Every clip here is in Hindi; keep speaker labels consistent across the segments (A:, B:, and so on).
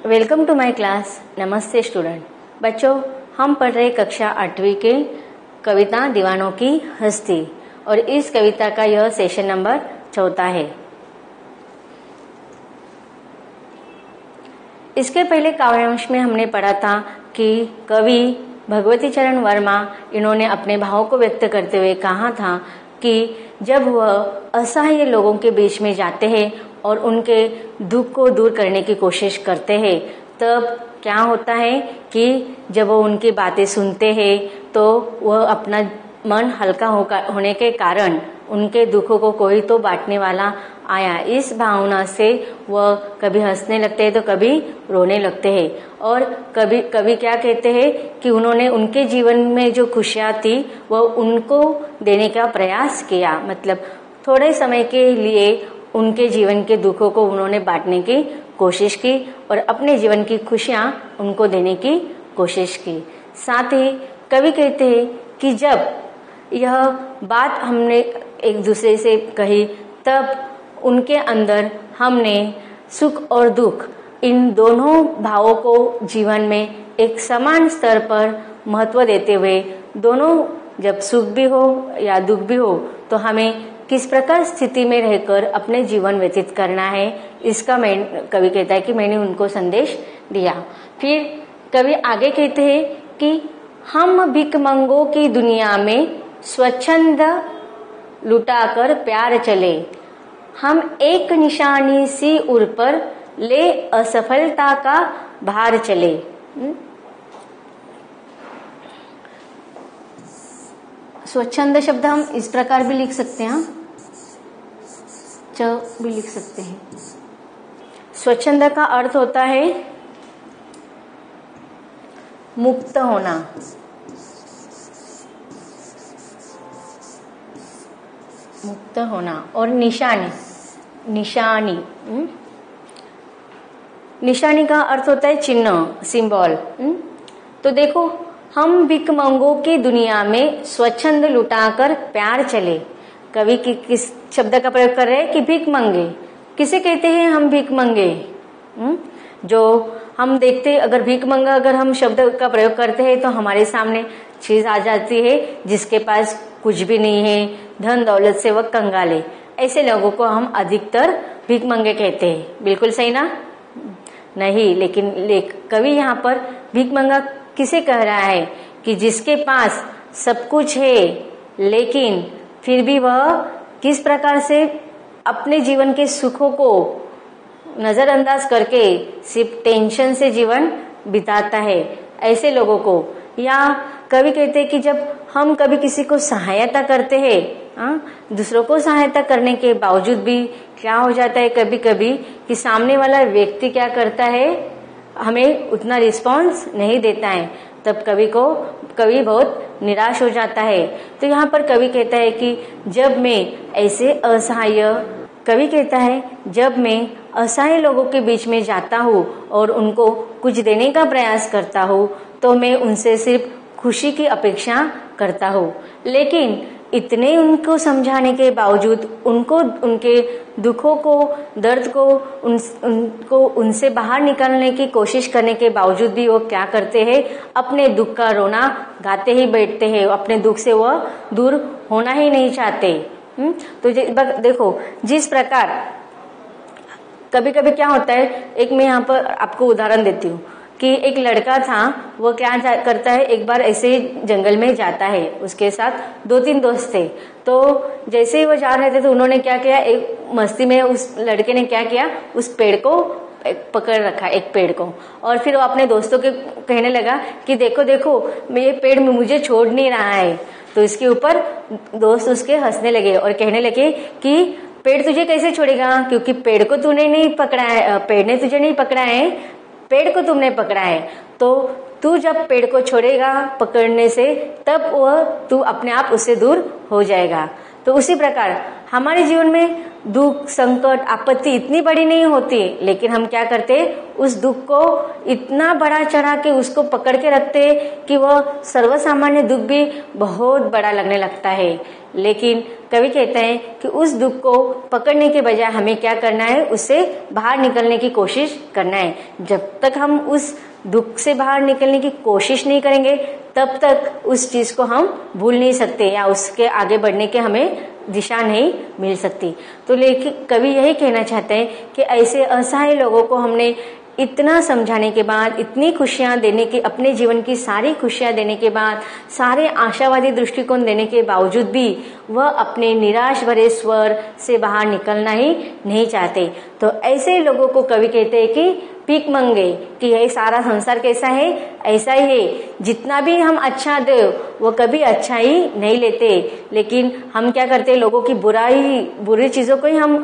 A: Welcome to my class. नमस्ते स्टूडेंट। बच्चों, हम पढ़ रहे कक्षा 8वीं के कविता दीवानों की हस्ती और इस कविता का यह सेशन नंबर 4 है। इसके पहले काव्यांश में हमने पढ़ा था कि कवि भगवती चरण वर्मा इन्होंने अपने भावों को व्यक्त करते हुए कहा था कि जब वह असहाय लोगों के बीच में जाते हैं और उनके दुख को दूर करने की कोशिश करते हैं, तब क्या होता है कि जब वो उनकी बातें सुनते हैं तो वह अपना मन हल्का होने के कारण उनके दुखों को कोई तो बांटने वाला आया, इस भावना से वह कभी हंसने लगते हैं तो कभी रोने लगते हैं। और कभी क्या कहते हैं कि उन्होंने उनके जीवन में जो खुशियां थी वह उनको देने का प्रयास किया, मतलब थोड़े समय के लिए उनके जीवन के दुखों को उन्होंने बांटने की कोशिश की और अपने जीवन की खुशियां उनको देने की कोशिश की। साथ ही कवि कहते हैं कि जब यह बात हमने एक दूसरे से कही, तब उनके अंदर हमने सुख और दुख इन दोनों भावों को जीवन में एक समान स्तर पर महत्व देते हुए, दोनों जब सुख भी हो या दुख भी हो तो हमें किस प्रकार स्थिति में रहकर अपने जीवन व्यतीत करना है, इसका कवि कहता है कि मैंने उनको संदेश दिया। फिर कवि आगे कहते हैं कि हम भिखमंगों की दुनिया में स्वच्छंद लुटाकर प्यार चले, हम एक निशानी सी उर पर ले असफलता का भार चले। स्वच्छंद शब्द हम इस प्रकार भी लिख सकते हैं, च भी लिख सकते हैं। स्वच्छंद का अर्थ होता है मुक्त होना, मुक्त होना। और निशानी का अर्थ होता है चिन्ह, सिंबल। तो देखो, हम भिखमंगों की दुनिया में स्वच्छंद लुटाकर प्यार चले। कवि किस शब्द का प्रयोग कर रहे हैं कि भीख मंगे। किसे कहते हैं हम भीख मंगे? जो हम देखते, अगर भीख मंगा अगर हम शब्द का प्रयोग करते हैं तो हमारे सामने चीज आ जाती है जिसके पास कुछ भी नहीं है, धन दौलत से वह कंगाले। ऐसे लोगों को हम अधिकतर भीख मंगे कहते हैं। बिल्कुल सही ना? नहीं, लेकिन कवि यहाँ पर भीख मंगा किसे कह रहा है कि जिसके पास सब कुछ है लेकिन फिर भी वह किस प्रकार से अपने जीवन के सुखों को नजरअंदाज करके सिर्फ टेंशन से जीवन बिताता है, ऐसे लोगों को। या कवि कहते हैं कि जब हम कभी किसी को सहायता करते हैं, दूसरों को सहायता करने के बावजूद भी क्या हो जाता है कभी कभी कि सामने वाला व्यक्ति क्या करता है, हमें उतना रिस्पांस नहीं देता है, तब कवि बहुत निराश हो जाता है। तो यहाँ पर कवि कहता है कि जब मैं ऐसे जब मैं असहाय लोगों के बीच में जाता हूँ और उनको कुछ देने का प्रयास करता हूँ तो मैं उनसे सिर्फ खुशी की अपेक्षा करता हूँ, लेकिन इतने उनको समझाने के बावजूद, उनको उनके दुखों को, दर्द को उनको उनसे बाहर निकालने की कोशिश करने के बावजूद भी वो क्या करते हैं, अपने दुख का रोना गाते ही बैठते हैं, अपने दुख से वह दूर होना ही नहीं चाहते। तो देखो, जिस प्रकार कभी कभी क्या होता है, एक मैं यहाँ पर आपको उदाहरण देती हूँ कि एक लड़का था, वो क्या करता है, एक बार ऐसे जंगल में जाता है, उसके साथ 2-3 दोस्त थे। तो जैसे ही वो जा रहे थे तो उन्होंने क्या किया, एक मस्ती में उस लड़के ने क्या किया, उस पेड़ को पकड़ रखा, एक पेड़ को, और फिर वो अपने दोस्तों के कहने लगा कि देखो देखो, ये पेड़ मुझे छोड़ नहीं रहा है। तो इसके ऊपर दोस्त उसके हंसने लगे और कहने लगे कि पेड़ तुझे कैसे छोड़ेगा, क्योंकि पेड़ को तूने नहीं पकड़ा है, पेड़ ने तुझे नहीं पकड़ा है, पेड़ को तुमने पकड़ा है। तो तू जब पेड़ को छोड़ेगा पकड़ने से, तब वह तू अपने आप उससे दूर हो जाएगा। तो उसी प्रकार हमारे जीवन में दुख, संकट, आपत्ति इतनी बड़ी नहीं होती, लेकिन हम क्या करते, उस दुख को इतना बड़ा चढ़ा के उसको पकड़ के रखते कि वह सर्वसामान्य दुख भी बहुत बड़ा लगने लगता है। लेकिन कवि कहते हैं कि उस दुख को पकड़ने के बजाय हमें क्या करना है, उससे बाहर निकलने की कोशिश करना है। जब तक हम उस दुख से बाहर निकलने की कोशिश नहीं करेंगे तब तक उस चीज को हम भूल नहीं सकते या उसके आगे बढ़ने के हमें दिशा नहीं मिल सकती। तो लेकिन कवि यही कहना चाहते हैं कि ऐसे असहाय लोगों को हमने इतना समझाने के बाद, इतनी खुशियां देने के, अपने जीवन की सारी खुशियां देने के बाद, सारे आशावादी दृष्टिकोण देने के बावजूद भी वह अपने निराश भरे स्वर से बाहर निकलना ही नहीं चाहते। तो ऐसे लोगों को कवि कहते हैं कि भीख मंगे, कि यही सारा संसार कैसा है, ऐसा ही है। जितना भी हम अच्छा दे वो कभी अच्छा ही नहीं लेते, लेकिन हम क्या करते हैं, लोगों की बुरी चीजों को ही हम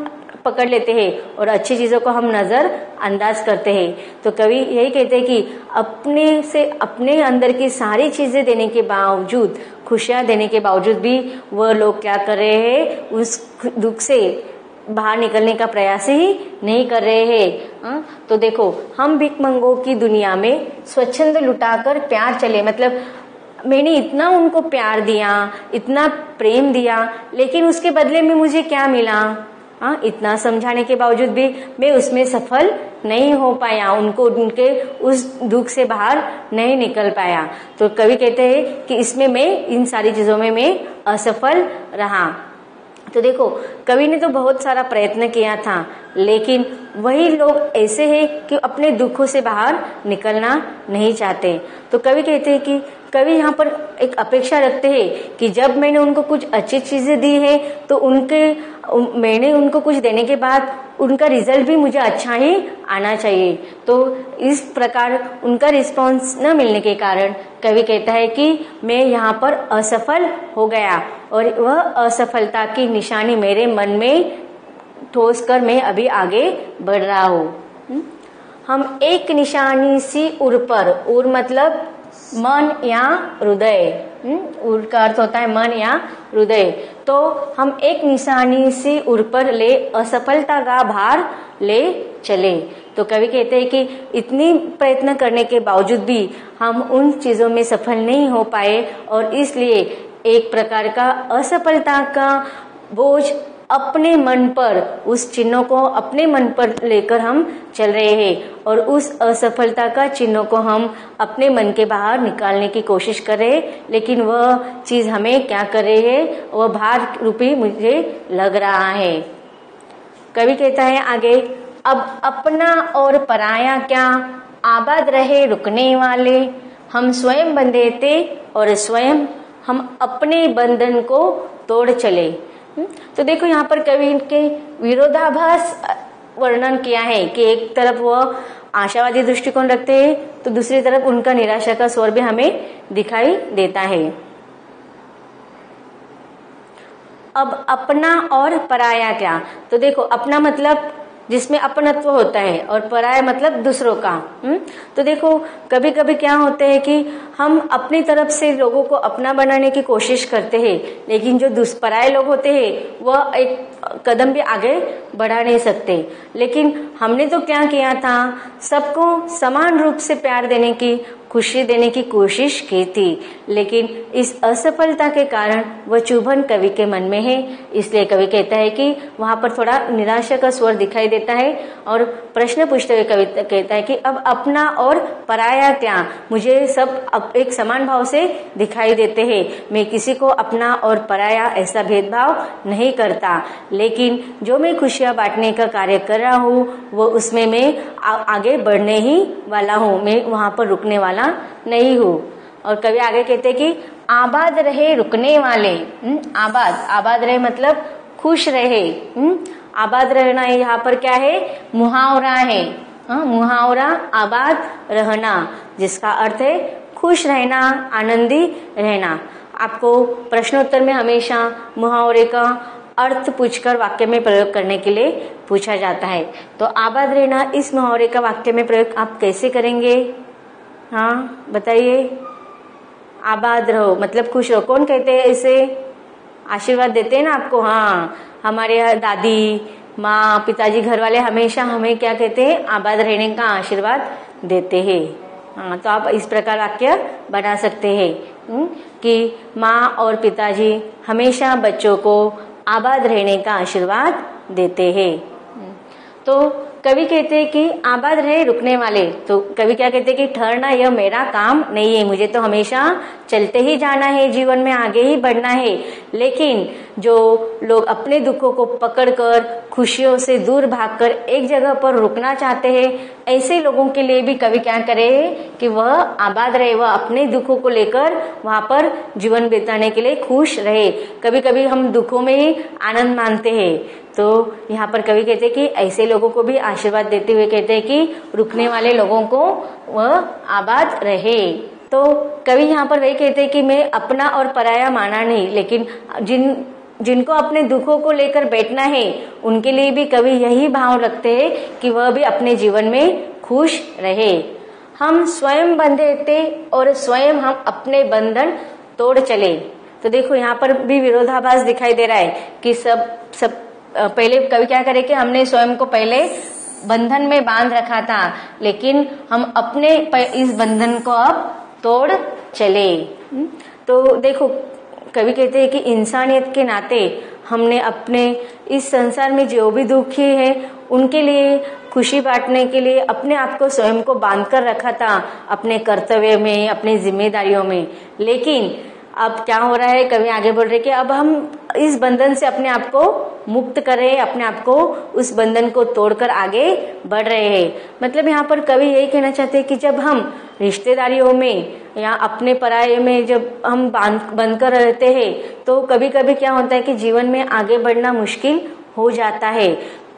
A: पकड़ लेते हैं और अच्छी चीजों को हम नजर अंदाज करते हैं। तो कवि यही कहते हैं कि अपने अंदर की सारी चीजें देने के बावजूद, खुशियां देने के बावजूद भी वह लोग क्या कर रहे हैं, उस दुख से बाहर निकलने का प्रयास ही नहीं कर रहे हैं। तो देखो, हम भिखमंगों की दुनिया में स्वच्छंद लुटाकर प्यार चले, मतलब मैंने इतना उनको प्यार दिया, इतना प्रेम दिया, लेकिन उसके बदले में मुझे क्या मिला? इतना समझाने के बावजूद भी मैं उसमें सफल नहीं हो पाया, उनको उनके उस दुख से बाहर नहीं निकल पाया। तो कवि कहते हैं कि इसमें मैं, इन सारी चीजों में मैं असफल रहा। तो देखो, कवि ने तो बहुत सारा प्रयत्न किया था, लेकिन वही लोग ऐसे हैं कि अपने दुखों से बाहर निकलना नहीं चाहते। तो कवि कहते हैं कि कवि यहाँ पर एक अपेक्षा रखते हैं कि जब मैंने उनको कुछ अच्छी चीजें दी है तो मैंने उनको कुछ देने के बाद उनका रिजल्ट भी मुझे अच्छा ही आना चाहिए। तो इस प्रकार उनका रिस्पांस न मिलने के कारण कवि कहता है कि मैं यहाँ पर असफल हो गया, और वह असफलता की निशानी मेरे मन में ठोस कर मैं अभी आगे बढ़ रहा हूँ। हम एक निशानी सी उर पर, उर मतलब मन या हृदय, उर का अर्थ होता है मन या हृदय। तो हम एक निशानी से उर पर ले असफलता का भार ले चले। तो कवि कहते हैं कि इतनी प्रयत्न करने के बावजूद भी हम उन चीजों में सफल नहीं हो पाए, और इसलिए एक प्रकार का असफलता का बोझ अपने मन पर, उस चिन्हों को अपने मन पर लेकर हम चल रहे हैं, और उस असफलता का चिन्हों को हम अपने मन के बाहर निकालने की कोशिश कर रहे हैं, लेकिन वह चीज हमें क्या कर रही है, वह भार रूपी मुझे लग रहा है। कवि कहता है आगे, अब अपना और पराया क्या, आबाद रहे रुकने वाले, हम स्वयं बंधे थे और स्वयं हम अपने बंधन को तोड़ चले। तो देखो, यहाँ पर कवि के विरोधाभास वर्णन किया है कि एक तरफ वो आशावादी दृष्टिकोण रखते हैं तो दूसरी तरफ उनका निराशा का स्वर भी हमें दिखाई देता है। अब अपना और पराया क्या, तो देखो, अपना मतलब जिसमें अपनत्व होता है और पराया मतलब दूसरों का। तो देखो, कभी कभी क्या होते हैं कि हम अपनी तरफ से लोगों को अपना बनाने की कोशिश करते हैं, लेकिन जो दुष्पराय लोग होते हैं वह एक कदम भी आगे बढ़ा नहीं सकते। लेकिन हमने तो क्या किया था, सबको समान रूप से प्यार देने की, खुशी देने की कोशिश की थी, लेकिन इस असफलता के कारण वह चुभन कवि के मन में है। इसलिए कवि कहता है कि वहां पर थोड़ा निराशा का स्वर दिखाई देता है, और प्रश्न पूछते हुए कवि कहता है कि अब अपना और पराया क्या, मुझे सब एक समान भाव से दिखाई देते हैं, मैं किसी को अपना और पराया ऐसा भेदभाव नहीं करता, लेकिन जो मैं खुशियां बांटने का कार्य कर रहा हूँ वो उसमें मैं आगे बढ़ने ही वाला हूँ, मैं वहां पर रुकने वाला नहीं हूँ। और कवि आगे कहते हैं कि आबाद रहे रुकने वाले, आबाद रहे मतलब खुश रहे। आबाद रहना यहाँ पर क्या है, मुहावरा है। मुहावरा आबाद रहना, जिसका अर्थ है खुश रहना, आनंदी रहना। आपको प्रश्नोत्तर में हमेशा मुहावरे का अर्थ पूछकर वाक्य में प्रयोग करने के लिए पूछा जाता है। तो आबाद रहना, इस मुहावरे का वाक्य में प्रयोग आप कैसे करेंगे? हाँ बताइए। आबाद रहो मतलब खुश रहो, कौन कहते हैं इसे? आशीर्वाद देते हैं ना आपको। हाँ, हमारे यहाँ दादी माँ पिताजी घर वाले हमेशा हमें क्या कहते हैं, आबाद रहने का आशीर्वाद देते हैं। हाँ, तो आप इस प्रकार वाक्य बना सकते हैं कि माँ और पिताजी हमेशा बच्चों को आबाद रहने का आशीर्वाद देते हैं। तो कवि कहते हैं कि आबाद रहे रुकने वाले। तो कवि क्या कहते हैं कि ठहरना यह मेरा काम नहीं है, मुझे तो हमेशा चलते ही जाना है, जीवन में आगे ही बढ़ना है। लेकिन जो लोग अपने दुखों को पकड़कर खुशियों से दूर भागकर एक जगह पर रुकना चाहते हैं, ऐसे लोगों के लिए भी कवि क्या करे कि वह आबाद रहे, वह अपने दुखों को लेकर वहां पर जीवन बिताने के लिए खुश रहे। कभी कभी हम दुखों में ही आनंद मानते हैं, तो यहाँ पर कवि कहते हैं कि ऐसे लोगों को भी आशीर्वाद देते हुए कहते हैं कि रुकने वाले लोगों को वह आबाद रहे। तो कवि यहाँ पर वही कहते हैं कि मैं अपना और पराया माना नहीं, लेकिन जिनको अपने दुखों को लेकर बैठना है उनके लिए भी कवि यही भाव रखते हैं कि वह भी अपने जीवन में खुश रहे। हम स्वयं बंधे थे और स्वयं हम अपने बंधन तोड़ चले। तो देखो यहाँ पर भी विरोधाभास दिखाई दे रहा है कि सब पहले कवि क्या करे कि हमने स्वयं को पहले बंधन में बांध रखा था, लेकिन हम अपने इस बंधन को अब तोड़ चले। तो देखो कवि कहते हैं कि इंसानियत के नाते हमने अपने इस संसार में जो भी दुखी है उनके लिए खुशी बांटने के लिए अपने आप को स्वयं को बांध कर रखा था अपने कर्तव्य में, अपनी जिम्मेदारियों में। लेकिन अब क्या हो रहा है, कवि आगे बढ़ रहे कि अब हम इस बंधन से अपने आप को मुक्त करें, अपने आप को उस बंधन को तोड़कर आगे बढ़ रहे हैं। मतलब यहाँ पर कवि यही कहना चाहते हैं कि जब हम रिश्तेदारियों में या अपने पराये में जब हम बंध कर रहते हैं तो कभी कभी क्या होता है कि जीवन में आगे बढ़ना मुश्किल हो जाता है।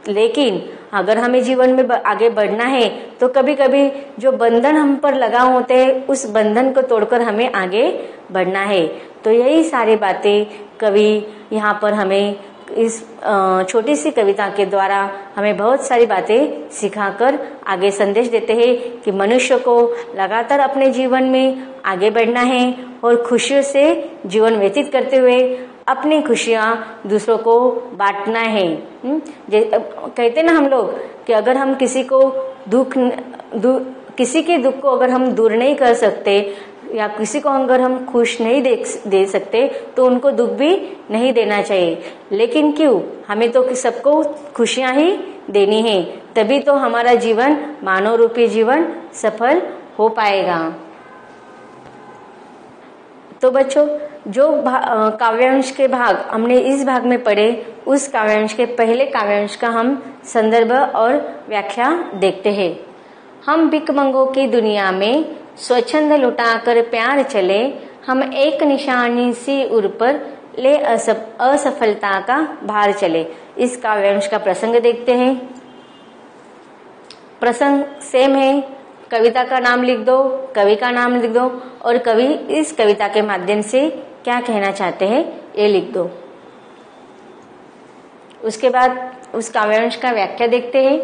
A: लेकिन अगर हमें जीवन में आगे बढ़ना है तो कभी कभी जो बंधन हम पर लगा होते हैं उस बंधन को तोड़कर हमें आगे बढ़ना है। तो यही सारी बातें कवि यहाँ पर हमें इस छोटी सी कविता के द्वारा हमें बहुत सारी बातें सिखाकर आगे संदेश देते हैं कि मनुष्य को लगातार अपने जीवन में आगे बढ़ना है और खुशियों से जीवन व्यतीत करते हुए अपनी खुशियां दूसरों को बांटना है। कहते ना हम लोग कि अगर हम किसी के दुख को अगर हम दूर नहीं कर सकते या किसी को अगर हम खुश नहीं दे सकते तो उनको दुख भी नहीं देना चाहिए। लेकिन क्यों, हमें तो सबको खुशियां ही देनी है, तभी तो हमारा जीवन मानव रूपी जीवन सफल हो पाएगा। तो बच्चों, जो काव्यांश के भाग हमने इस भाग में पढ़े उस काव्यांश के पहले काव्यांश का हम संदर्भ और व्याख्या देखते हैं। हम भिखमंगों की दुनिया में स्वच्छंद लुटाकर प्यार चले, हम एक निशानी सी उर पर ले असफलता का भार चले। इस काव्यांश का प्रसंग देखते हैं। प्रसंग सेम है, कविता का नाम लिख दो, कवि का नाम लिख दो और कवि इस कविता के माध्यम से क्या कहना चाहते हैं ये लिख दो। उसके बाद उस काव्यांश का व्याख्या देखते हैं।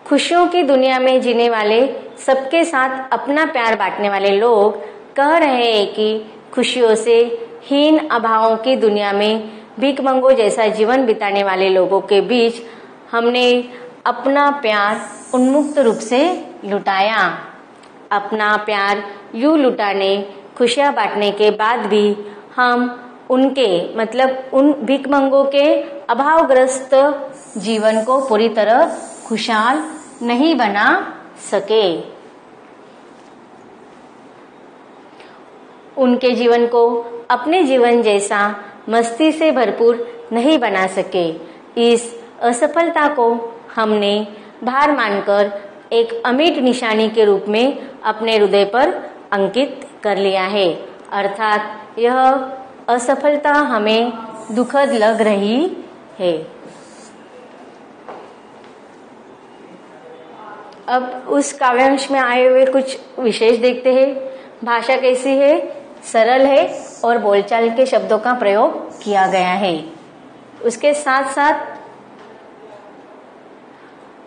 A: खुशियों की दुनिया में जीने वाले, सबके साथ अपना प्यार बांटने वाले लोग कह रहे हैं कि खुशियों से हीन अभावों की दुनिया में भिखमंगों जैसा जीवन बिताने वाले लोगों के बीच हमने अपना प्यार उन्मुक्त रूप से लुटाया। अपना प्यार यूं लुटाने, खुशियां बांटने के बाद भी हम उनके मतलब उन भिखमंगों के अभावग्रस्त जीवन को पूरी तरह खुशहाल नहीं बना सके। उनके जीवन को अपने जीवन जैसा मस्ती से भरपूर नहीं बना सके। इस असफलता को हमने भार मानकर एक अमिट निशानी के रूप में अपने हृदय पर अंकित कर लिया है। अर्थात यह असफलता हमें दुखद लग रही है। अब उस काव्यांश में आए हुए कुछ विशेष देखते हैं। भाषा कैसी है, सरल है और बोलचाल के शब्दों का प्रयोग किया गया है। उसके साथ साथ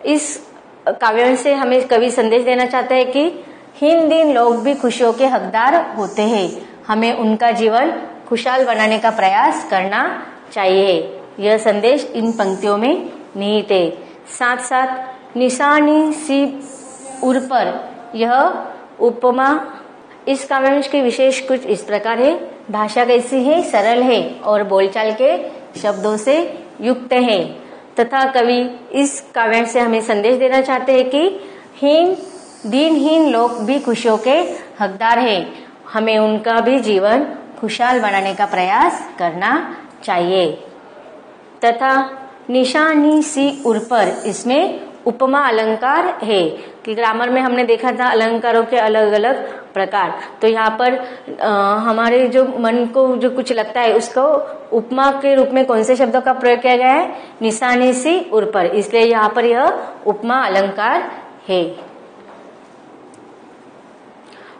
A: इस काव्यांश से हमें कवि संदेश देना चाहता है कि हीन दीन लोग भी खुशियों के हकदार होते हैं, हमें उनका जीवन खुशहाल बनाने का प्रयास करना चाहिए। यह संदेश इन पंक्तियों में निहित है। साथ साथ निशानी सी उर पर यह उपमा इस काव्यांश के विशेष कुछ इस प्रकार है। भाषा कैसी है? सरल है और बोलचाल के शब्दों से युक्त है तथा कवि इस काव्यांश से हमें संदेश देना चाहते हैं कि दीनहीन लोग भी खुशियों के हकदार हैं। हमें उनका भी जीवन खुशहाल बनाने का प्रयास करना चाहिए। तथा निशानी सी उर पर इसमें उपमा अलंकार है कि ग्रामर में हमने देखा था अलंकारों के अलग अलग प्रकार। तो यहाँ पर हमारे जो मन को जो कुछ लगता है उसको उपमा के रूप में कौन से शब्दों का प्रयोग किया गया है? निशानी सी उर पर, इसलिए यहाँ पर यह उपमा अलंकार है।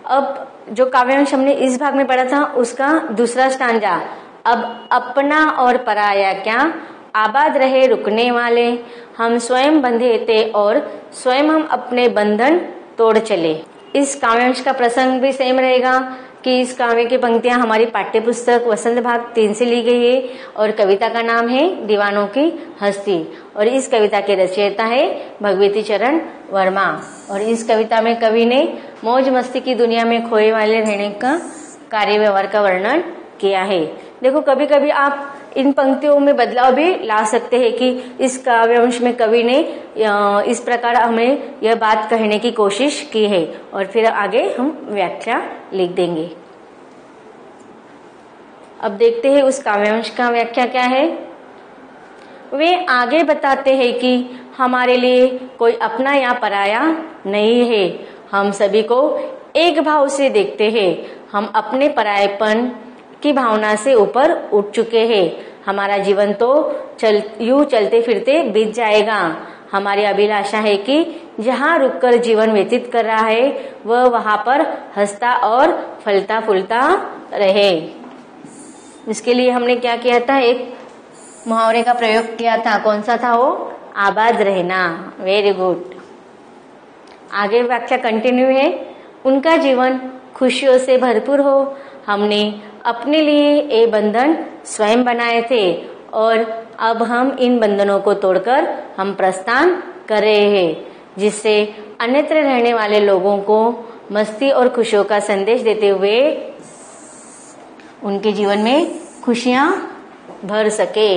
A: अब जो काव्यांश हमने इस भाग में पढ़ा था उसका दूसरा स्टांजा, अब अपना और पराया क्या, आबाद रहे रुकने वाले, हम स्वयं बंधे थे और स्वयं हम अपने बंधन तोड़ चले। इस काव्यांश का प्रसंग भी सेम रहेगा कि इस काव्य की पंक्तियां हमारी पाठ्य पुस्तक वसंत भाग 3 से ली गई है और कविता का नाम है दीवानों की हस्ती और इस कविता के रचयिता है भगवती चरण वर्मा। और इस कविता में कवि ने मौज मस्ती की दुनिया में खोए वाले रहने का कार्य व्यवहार का वर्णन किया है। देखो कभी कभी आप इन पंक्तियों में बदलाव भी ला सकते हैं कि इस काव्यांश में कवि ने इस प्रकार हमें यह बात कहने की कोशिश की है और फिर आगे हम व्याख्या लिख देंगे। अब देखते हैं उस काव्यांश का व्याख्या क्या है। वे आगे बताते हैं कि हमारे लिए कोई अपना या पराया नहीं है, हम सभी को एक भाव से देखते हैं। हम अपने परायेपन की भावना से ऊपर उठ चुके हैं। हमारा जीवन तो यूं चलते फिरते बीत जाएगा। हमारी अभिलाषा है कि जहां रुककर जीवन व्यतीत कर रहा है वह वहां पर हंसता और फलता फूलता रहे। इसके लिए हमने क्या किया था? एक मुहावरे का प्रयोग किया था। कौन सा था वो? आबाद रहना। Very good. आगे व्याख्या कंटिन्यू है। उनका जीवन खुशियों से भरपूर हो। हमने अपने लिए ये बंधन स्वयं बनाए थे और अब हम इन बंधनों को तोड़कर हम प्रस्थान कर रहे हैं, जिससे अन्यत्र रहने वाले लोगों को मस्ती और खुशियों का संदेश देते हुए उनके जीवन में खुशियां भर सके।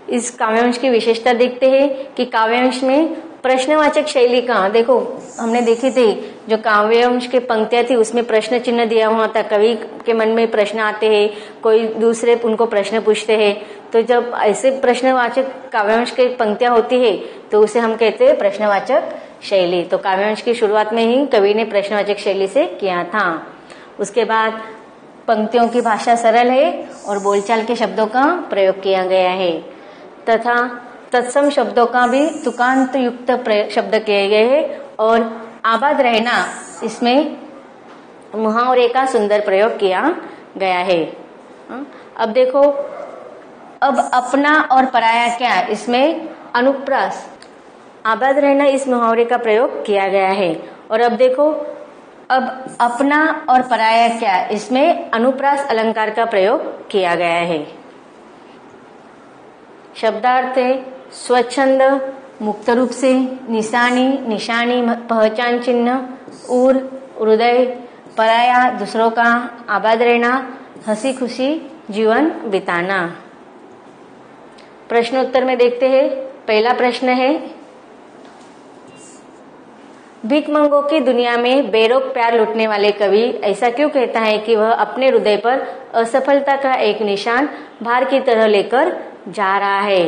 A: इस काव्यांश की विशेषता देखते हैं कि काव्यांश में प्रश्नवाचक शैली का, देखो हमने देखी थी जो काव्यांश के पंक्तियां थी उसमें प्रश्न चिन्ह दिया हुआ था। कवि के मन में प्रश्न आते हैं, कोई दूसरे उनको प्रश्न पूछते हैं, तो जब ऐसे प्रश्नवाचक काव्यांश की पंक्तियां होती है तो उसे हम कहते हैं प्रश्नवाचक शैली। तो काव्यांश की शुरुआत में ही कवि ने प्रश्नवाचक शैली से किया था। उसके बाद पंक्तियों की भाषा सरल है और बोलचाल के शब्दों का प्रयोग किया गया है तथा तत्सम शब्दों का भी तुकांत युक्त शब्द किए गए हैं और आबाद रहना इसमें मुहावरे का सुंदर प्रयोग किया गया है। अब देखो, अब अपना और पराया क्या, इसमें अनुप्रास आबाद रहना इस मुहावरे का प्रयोग किया गया है। और अब देखो, अब अपना और पराया क्या, इसमें अनुप्रास अलंकार का प्रयोग किया गया है। शब्दार्थ है स्वच्छंद मुक्त रूप से, निशानी निशानी पहचान चिन्ह, उर हृदय, पराया दूसरों का, आबाद रहना हंसी खुशी जीवन बिताना। प्रश्नोत्तर में देखते हैं। पहला प्रश्न है, भिखमंगों की दुनिया में बेरोक प्यार लूटने वाले कवि ऐसा क्यों कहता है कि वह अपने हृदय पर असफलता का एक निशान भार की तरह लेकर जा रहा है?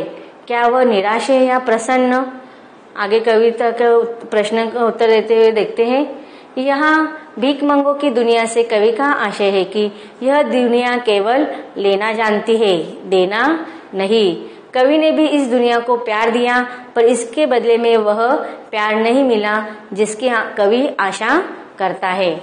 A: क्या वह निराश है या प्रसन्न? आगे कविता के प्रश्न का उत्तर देते हुए देखते हैं। यहाँ भिखमंगों की दुनिया से कवि का आशय है कि यह दुनिया केवल लेना जानती है, देना नहीं। कवि ने भी इस दुनिया को प्यार दिया पर इसके बदले में वह प्यार नहीं मिला जिसकी कवि आशा करता है।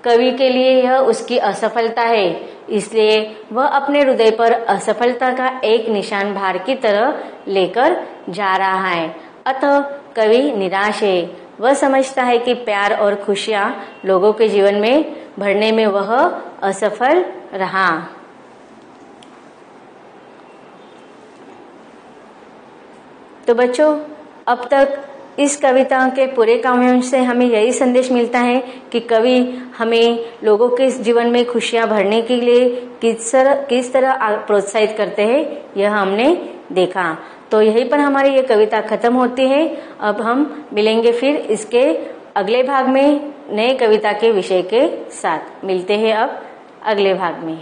A: कवि के लिए यह उसकी असफलता है, इसलिए वह अपने हृदय पर असफलता का एक निशान भार की तरह लेकर जा रहा है। अतः कवि निराश है। वह समझता है कि प्यार और खुशियां लोगों के जीवन में भरने में वह असफल रहा। तो बच्चों, अब तक इस कविता के पूरे काव्यांश से हमें यही संदेश मिलता है कि कवि हमें लोगों के जीवन में खुशियां भरने के लिए किस तरह प्रोत्साहित करते हैं, यह हमने देखा। तो यहीं पर हमारी ये कविता खत्म होती है। अब हम मिलेंगे फिर इसके अगले भाग में नए कविता के विषय के साथ। मिलते हैं अब अगले भाग में।